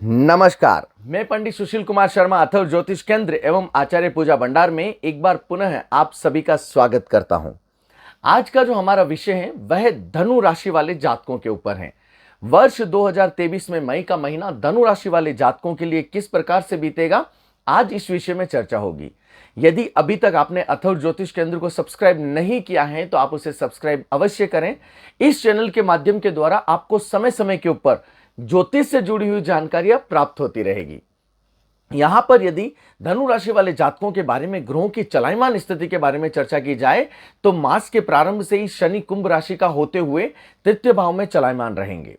नमस्कार, मैं पंडित सुशील कुमार शर्मा अथर्व ज्योतिष केंद्र एवं आचार्य पूजा भंडार में एक बार पुनः आप सभी का स्वागत करता हूं। आज का जो हमारा विषय है वह धनु राशि वाले जातकों के ऊपर है। वर्ष 2023 में मई का महीना धनु राशि वाले जातकों के लिए किस प्रकार से बीतेगा, आज इस विषय में चर्चा होगी। यदि अभी तक आपने अथर्व ज्योतिष केंद्र को सब्सक्राइब नहीं किया है तो आप उसे सब्सक्राइब अवश्य करें। इस चैनल के माध्यम के द्वारा आपको समय समय के ऊपर ज्योतिष से जुड़ी हुई जानकारियां प्राप्त होती रहेगी। यहां पर यदि धनु राशि वाले जातकों के बारे में ग्रहों की चलायमान स्थिति के बारे में चर्चा की जाए तो मास के प्रारंभ से ही शनि कुंभ राशि का होते हुए तृतीय भाव में चलायमान रहेंगे।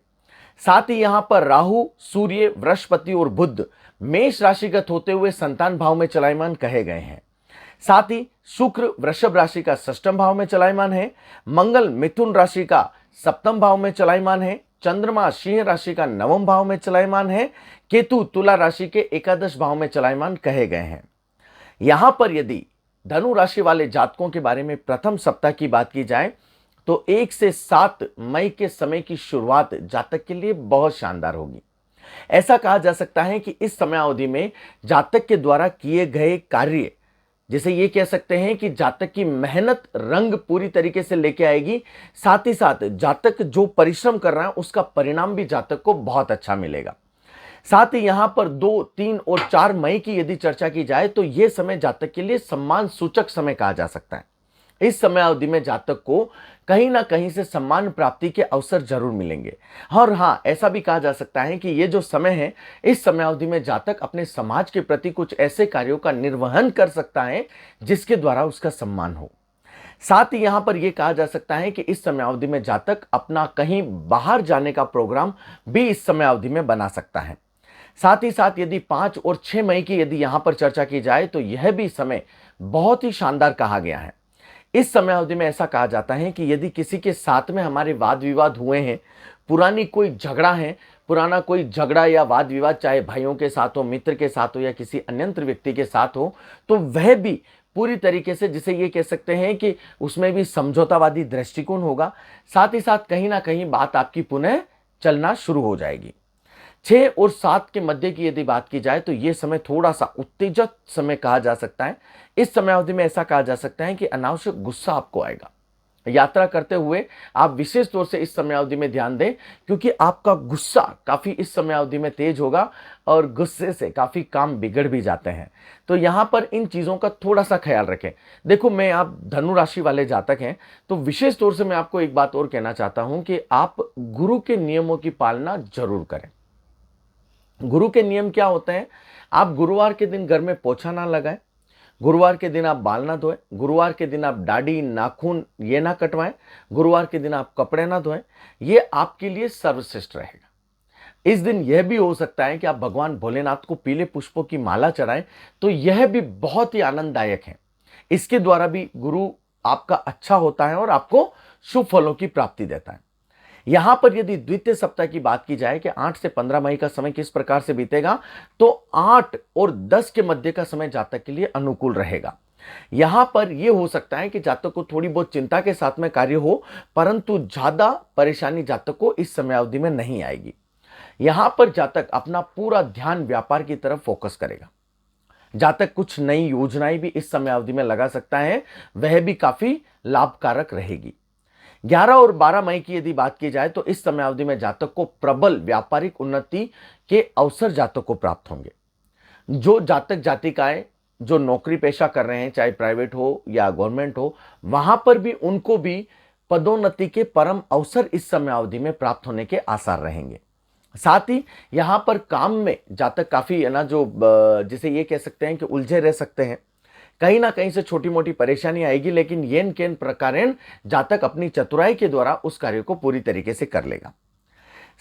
साथ ही यहां पर राहु, सूर्य, बृहस्पति और बुध मेष राशिगत होते हुए संतान भाव में चलायमान कहे गए हैं। साथ ही शुक्र वृषभ राशि का षष्ठम भाव में चलायमान है, मंगल मिथुन राशि का सप्तम भाव में चलायमान है, चंद्रमा सिंह राशि का नवम भाव में चलायमान है, केतु तुला राशि के एकादश भाव में चलायमान कहे गए हैं। यहां पर यदि धनु राशि वाले जातकों के बारे में प्रथम सप्ताह की बात की जाए तो 1 से 7 मई के समय की शुरुआत जातक के लिए बहुत शानदार होगी। ऐसा कहा जा सकता है कि इस समय अवधि में जातक के द्वारा किए गए कार्य, जिसे ये कह सकते हैं कि जातक की मेहनत रंग पूरी तरीके से लेके आएगी। साथ ही साथ जातक जो परिश्रम कर रहा है उसका परिणाम भी जातक को बहुत अच्छा मिलेगा। साथ ही यहां पर 2, 3 और 4 मई की यदि चर्चा की जाए तो यह समय जातक के लिए सम्मान सूचक समय कहा जा सकता है। इस समय अवधि में जातक को कहीं ना कहीं से सम्मान प्राप्ति के अवसर जरूर मिलेंगे। और हाँ, ऐसा भी कहा जा सकता है कि ये जो समय है, इस समय अवधि में जातक अपने समाज के प्रति कुछ ऐसे कार्यों का निर्वहन कर सकता है जिसके द्वारा उसका सम्मान हो। साथ ही यहां पर यह कहा जा सकता है कि इस समय अवधि में जातक अपना कहीं बाहर जाने का प्रोग्राम भी इस समय अवधि में बना सकता है। साथ ही साथ यदि 5 और 6 मई की यदि यहां पर चर्चा की जाए तो यह भी समय बहुत ही शानदार कहा गया है। इस समय अवधि में ऐसा कहा जाता है कि यदि किसी के साथ में हमारे वाद विवाद हुए हैं, पुरानी कोई झगड़ा है, पुराना कोई झगड़ा या वाद विवाद चाहे भाइयों के साथ हो, मित्र के साथ हो या किसी अन्यंत्र व्यक्ति के साथ हो, तो वह भी पूरी तरीके से, जिसे ये कह सकते हैं कि उसमें भी समझौतावादी दृष्टिकोण होगा। साथ ही साथ कहीं ना कहीं बात आपकी पुनः चलना शुरू हो जाएगी। 6 और 7 के मध्य की यदि बात की जाए तो यह समय थोड़ा सा उत्तेजक समय कहा जा सकता है। इस समय अवधि में ऐसा कहा जा सकता है कि अनावश्यक गुस्सा आपको आएगा। यात्रा करते हुए आप विशेष तौर से इस समय अवधि में ध्यान दें, क्योंकि आपका गुस्सा काफी इस समय अवधि में तेज होगा और गुस्से से काफी काम बिगड़ भी जाते हैं। तो यहां पर इन चीजों का थोड़ा सा ख्याल रखें। देखो, मैं आप धनु राशि वाले जातक हैं तो विशेष तौर से मैं आपको एक बात और कहना चाहता हूं कि आप गुरु के नियमों की पालना जरूर करें। गुरु के नियम क्या होते हैं? आप गुरुवार के दिन घर में पोछा ना लगाएं, गुरुवार के दिन आप बाल ना धोएं, गुरुवार के दिन आप दाढ़ी नाखून ये ना कटवाएं, गुरुवार के दिन आप कपड़े ना धोएं। ये आपके लिए सर्वश्रेष्ठ रहेगा। इस दिन यह भी हो सकता है कि आप भगवान भोलेनाथ को पीले पुष्पों की माला चढ़ाएं, तो यह भी बहुत ही आनंददायक है। इसके द्वारा भी गुरु आपका अच्छा होता है और आपको शुभ फलों की प्राप्ति देता है। यहां पर यदि द्वितीय सप्ताह की बात की जाए कि 8 से 15 मई का समय किस प्रकार से बीतेगा, तो 8 और 10 के मध्य का समय जातक के लिए अनुकूल रहेगा। यहां पर यह हो सकता है कि जातक को थोड़ी बहुत चिंता के साथ में कार्य हो, परंतु ज्यादा परेशानी जातक को इस समय अवधि में नहीं आएगी। यहां पर जातक अपना पूरा ध्यान व्यापार की तरफ फोकस करेगा। जातक कुछ नई योजनाएं भी इस समय अवधि में लगा सकता है, वह भी काफी लाभकारक रहेगी। 11 और 12 मई की यदि बात की जाए तो इस समय अवधि में जातक को प्रबल व्यापारिक उन्नति के अवसर जातक को प्राप्त होंगे। जो जातक जातिकाएं जो नौकरी पेशा कर रहे हैं, चाहे प्राइवेट हो या गवर्नमेंट हो, वहां पर भी उनको भी पदोन्नति के परम अवसर इस समय अवधि में प्राप्त होने के आसार रहेंगे। साथ ही यहां पर काम में जातक काफी है ना, जो जिसे ये कह सकते हैं कि उलझे रह सकते हैं। कहीं ना कहीं से छोटी मोटी परेशानी आएगी, लेकिन येन केन प्रकारेण जातक अपनी चतुराई के द्वारा उस कार्य को पूरी तरीके से कर लेगा।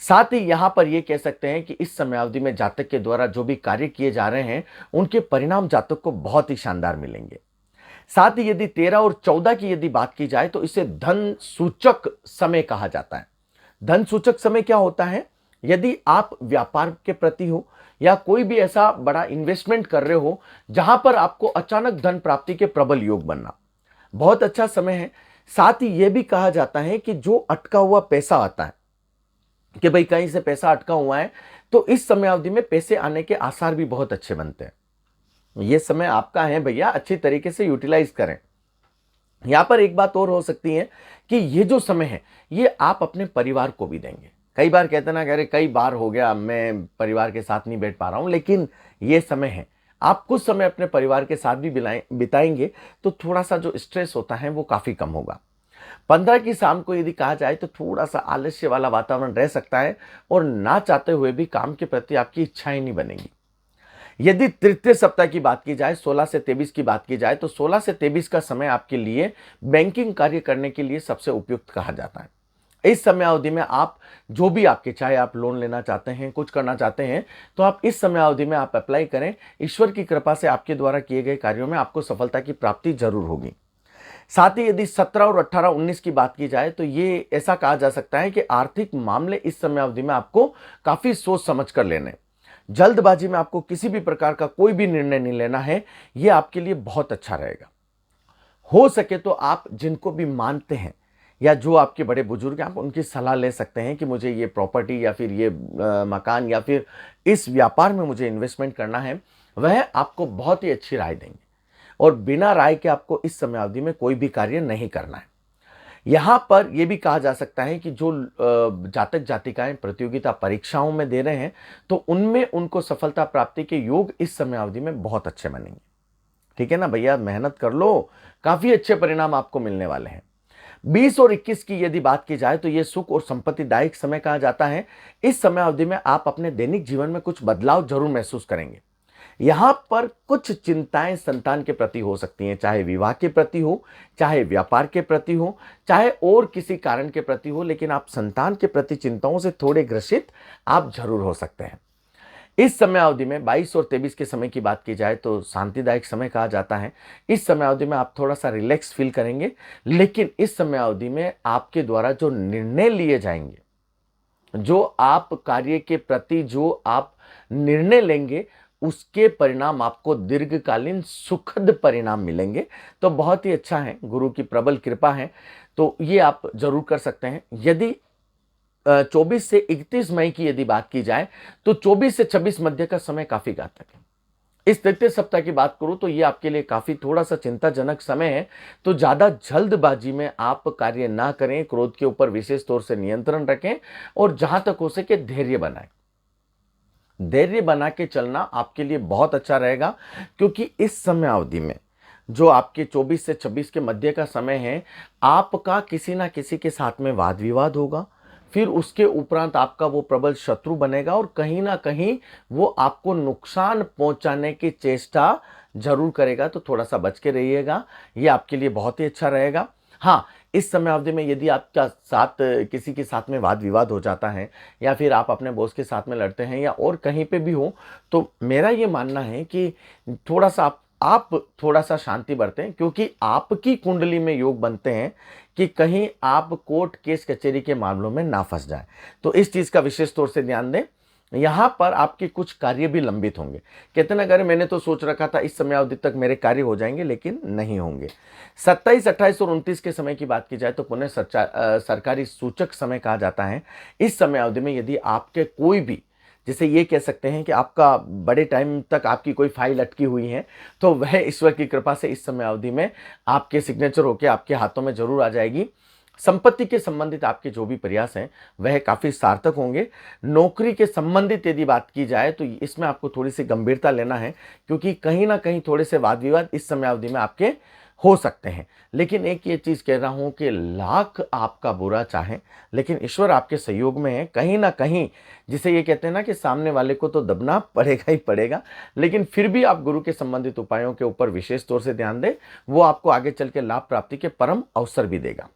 साथ ही यहां पर यह कह सकते हैं कि इस समय अवधि में जातक के द्वारा जो भी कार्य किए जा रहे हैं उनके परिणाम जातक को बहुत ही शानदार मिलेंगे। साथ ही यदि 13 और 14 की यदि बात की जाए तो इसे धन सूचक समय कहा जाता है। धन सूचक समय क्या होता है? यदि आप व्यापार के प्रति हो या कोई भी ऐसा बड़ा इन्वेस्टमेंट कर रहे हो जहां पर आपको अचानक धन प्राप्ति के प्रबल योग बनना, बहुत अच्छा समय है। साथ ही यह भी कहा जाता है कि जो अटका हुआ पैसा आता है कि भाई कहीं से पैसा अटका हुआ है तो इस समय अवधि में पैसे आने के आसार भी बहुत अच्छे बनते हैं। ये समय आपका है भैया, अच्छी तरीके से यूटिलाइज करें। यहां पर एक बात और हो सकती है कि ये जो समय है ये आप अपने परिवार को भी देंगे। कई बार कहते हैं ना, कह रहे कई बार हो गया मैं परिवार के साथ नहीं बैठ पा रहा हूं, लेकिन ये समय है आप कुछ समय अपने परिवार के साथ भी बिताएंगे तो थोड़ा सा जो स्ट्रेस होता है वो काफी कम होगा। 15 की शाम को यदि कहा जाए तो थोड़ा सा आलस्य वाला वातावरण रह सकता है और ना चाहते हुए भी काम के प्रति आपकी इच्छाएं नहीं बनेगी। यदि तृतीय सप्ताह की बात की जाए, 16 से 23 की बात की जाए, तो 16 से 23 का समय आपके लिए बैंकिंग कार्य करने के लिए सबसे उपयुक्त कहा जाता है। इस समय अवधि में आप जो भी आपके, चाहे आप लोन लेना चाहते हैं, कुछ करना चाहते हैं, तो आप इस समय अवधि में आप अप्लाई करें। ईश्वर की कृपा से आपके द्वारा किए गए कार्यों में आपको सफलता की प्राप्ति जरूर होगी। साथ ही यदि 17 और 18 19 की बात की जाए तो ये ऐसा कहा जा सकता है कि आर्थिक मामले इस समय अवधि में आपको काफी सोच समझ कर लेने, जल्दबाजी में आपको किसी भी प्रकार का कोई भी निर्णय नहीं लेना है। यह आपके लिए बहुत अच्छा रहेगा। हो सके तो आप जिनको भी मानते हैं या जो आपके बड़े बुजुर्ग हैं, आप उनकी सलाह ले सकते हैं कि मुझे ये प्रॉपर्टी या फिर ये मकान या फिर इस व्यापार में मुझे इन्वेस्टमेंट करना है। वह आपको बहुत ही अच्छी राय देंगे और बिना राय के आपको इस समय अवधि में कोई भी कार्य नहीं करना है। यहां पर यह भी कहा जा सकता है कि जो जातक जातिकाएं प्रतियोगिता परीक्षाओं में दे रहे हैं तो उनमें उनको सफलता प्राप्ति के योग इस समय अवधि में बहुत अच्छे बनेंगे। ठीक है ना भैया, मेहनत कर लो, काफी अच्छे परिणाम आपको मिलने वाले हैं। 20 और 21 की यदि बात की जाए तो यह सुख और संपत्तिदायक समय कहा जाता है। इस समय अवधि में आप अपने दैनिक जीवन में कुछ बदलाव जरूर महसूस करेंगे। यहां पर कुछ चिंताएं संतान के प्रति हो सकती हैं, चाहे विवाह के प्रति हो, चाहे व्यापार के प्रति हो, चाहे और किसी कारण के प्रति हो, लेकिन आप संतान के प्रति चिंताओं से थोड़े ग्रसित आप जरूर हो सकते हैं। इस समय अवधि में 22 और 23 के समय की बात की जाए तो शांतिदायक समय कहा जाता है। इस समय अवधि में आप थोड़ा सा रिलैक्स फील करेंगे, लेकिन इस समय अवधि में आपके द्वारा जो निर्णय लिए जाएंगे, जो आप कार्य के प्रति जो आप निर्णय लेंगे, उसके परिणाम आपको दीर्घकालीन सुखद परिणाम मिलेंगे। तो बहुत ही अच्छा है, गुरु की प्रबल कृपा है, तो ये आप जरूर कर सकते हैं। यदि 24 से 31 मई की यदि बात की जाए तो 24 से 26 मध्य का समय काफी घातक है। इस तृतीय सप्ताह की बात करूं तो ये आपके लिए काफी थोड़ा सा चिंताजनक समय है। तो ज्यादा जल्दबाजी में आप कार्य ना करें, क्रोध के ऊपर विशेष तौर से नियंत्रण रखें और जहां तक हो सके धैर्य बनाएं। धैर्य बना के चलना आपके लिए बहुत अच्छा रहेगा, क्योंकि इस समय अवधि में जो आपके 24 से 26 के मध्य का समय है, आपका किसी ना किसी के साथ में वाद विवाद होगा, फिर उसके उपरांत आपका वो प्रबल शत्रु बनेगा और कहीं ना कहीं वो आपको नुकसान पहुंचाने की चेष्टा जरूर करेगा। तो थोड़ा सा बच के रहिएगा, ये आपके लिए बहुत ही अच्छा रहेगा। हाँ, इस समय अवधि में यदि आपका साथ किसी के साथ में वाद विवाद हो जाता है या फिर आप अपने बॉस के साथ में लड़ते हैं या और कहीं पे भी हो, तो मेरा ये मानना है कि थोड़ा सा आप थोड़ा सा शांति बरतें, क्योंकि आपकी कुंडली में योग बनते हैं कि कहीं आप कोर्ट केस कचहरी के मामलों में ना फंस जाए। तो इस चीज का विशेष तौर से ध्यान दें। यहां पर आपके कुछ कार्य भी लंबित होंगे। कहते ना, अगर मैंने तो सोच रखा था इस समय अवधि तक मेरे कार्य हो जाएंगे, लेकिन नहीं होंगे। 27, 28 और 29 के समय की बात की जाए तो पुनः सरकारी सूचक समय कहा जाता है। इस समय अवधि में यदि आपके कोई भी, जैसे ये कह सकते हैं कि आपका बड़े टाइम तक आपकी कोई फाइल अटकी हुई है, तो वह ईश्वर की कृपा से इस समय अवधि में आपके सिग्नेचर होकर आपके हाथों में जरूर आ जाएगी। संपत्ति के संबंधित आपके जो भी प्रयास हैं वह काफी सार्थक होंगे। नौकरी के संबंधित यदि बात की जाए तो इसमें आपको थोड़ी सी गंभीरता लेना है, क्योंकि कहीं ना कहीं थोड़े से वाद विवाद इस समय अवधि में आपके हो सकते हैं। लेकिन एक ये चीज कह रहा हूं कि लाख आपका बुरा चाहे, लेकिन ईश्वर आपके सहयोग में है। कहीं ना कहीं, जिसे ये कहते हैं ना कि सामने वाले को तो दबना पड़ेगा ही पड़ेगा, लेकिन फिर भी आप गुरु के संबंधित उपायों के ऊपर विशेष तौर से ध्यान दें, वो आपको आगे चल के लाभ प्राप्ति के परम अवसर भी देगा।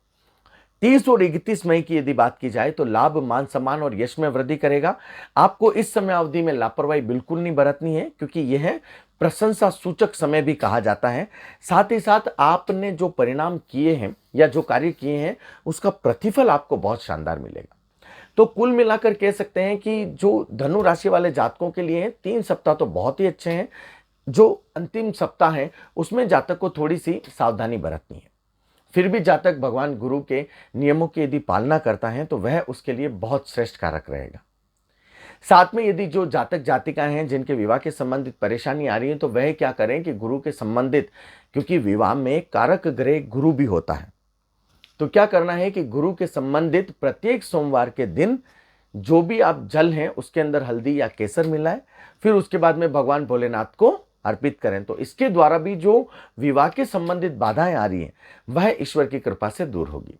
30 और 31 मई की यदि बात की जाए तो लाभ, मान सम्मान और यश में वृद्धि करेगा। आपको इस समय अवधि में लापरवाही बिल्कुल नहीं बरतनी है, क्योंकि यह प्रशंसा सूचक समय भी कहा जाता है। साथ ही साथ आपने जो परिणाम किए हैं या जो कार्य किए हैं उसका प्रतिफल आपको बहुत शानदार मिलेगा। तो कुल मिलाकर कह सकते हैं कि जो धनु राशि वाले जातकों के लिए 3 सप्ताह तो बहुत ही अच्छे हैं। जो अंतिम सप्ताह है उसमें जातक को थोड़ी सी सावधानी बरतनी है। फिर भी जातक भगवान गुरु के नियमों की यदि पालना करता है तो वह उसके लिए बहुत श्रेष्ठ कारक रहेगा। साथ में यदि जो जातक जातिकाएं हैं जिनके विवाह के संबंधित परेशानी आ रही है तो वह क्या करें कि गुरु के संबंधित, क्योंकि विवाह में कारक ग्रह गुरु भी होता है, तो क्या करना है कि गुरु के संबंधित प्रत्येक सोमवार के दिन जो भी आप जल हैं उसके अंदर हल्दी या केसर मिलाएं, फिर उसके बाद में भगवान भोलेनाथ को अर्पित करें। तो इसके द्वारा भी जो विवाह के संबंधित बाधाएं आ रही हैं वह ईश्वर की कृपा से दूर होगी।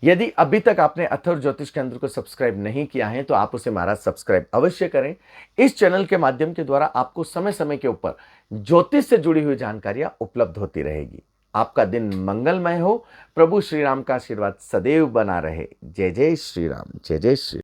यदि अभी तक आपने अथर्व ज्योतिष केंद्र को सब्सक्राइब नहीं किया है तो आप उसे महाराज सब्सक्राइब अवश्य करें। इस चैनल के माध्यम के द्वारा आपको समय समय के ऊपर ज्योतिष से जुड़ी हुई जानकारियां उपलब्ध होती रहेगी। आपका दिन मंगलमय हो। प्रभु श्री राम का आशीर्वाद सदैव बना रहे। जय जय श्री राम, जय जय श्री।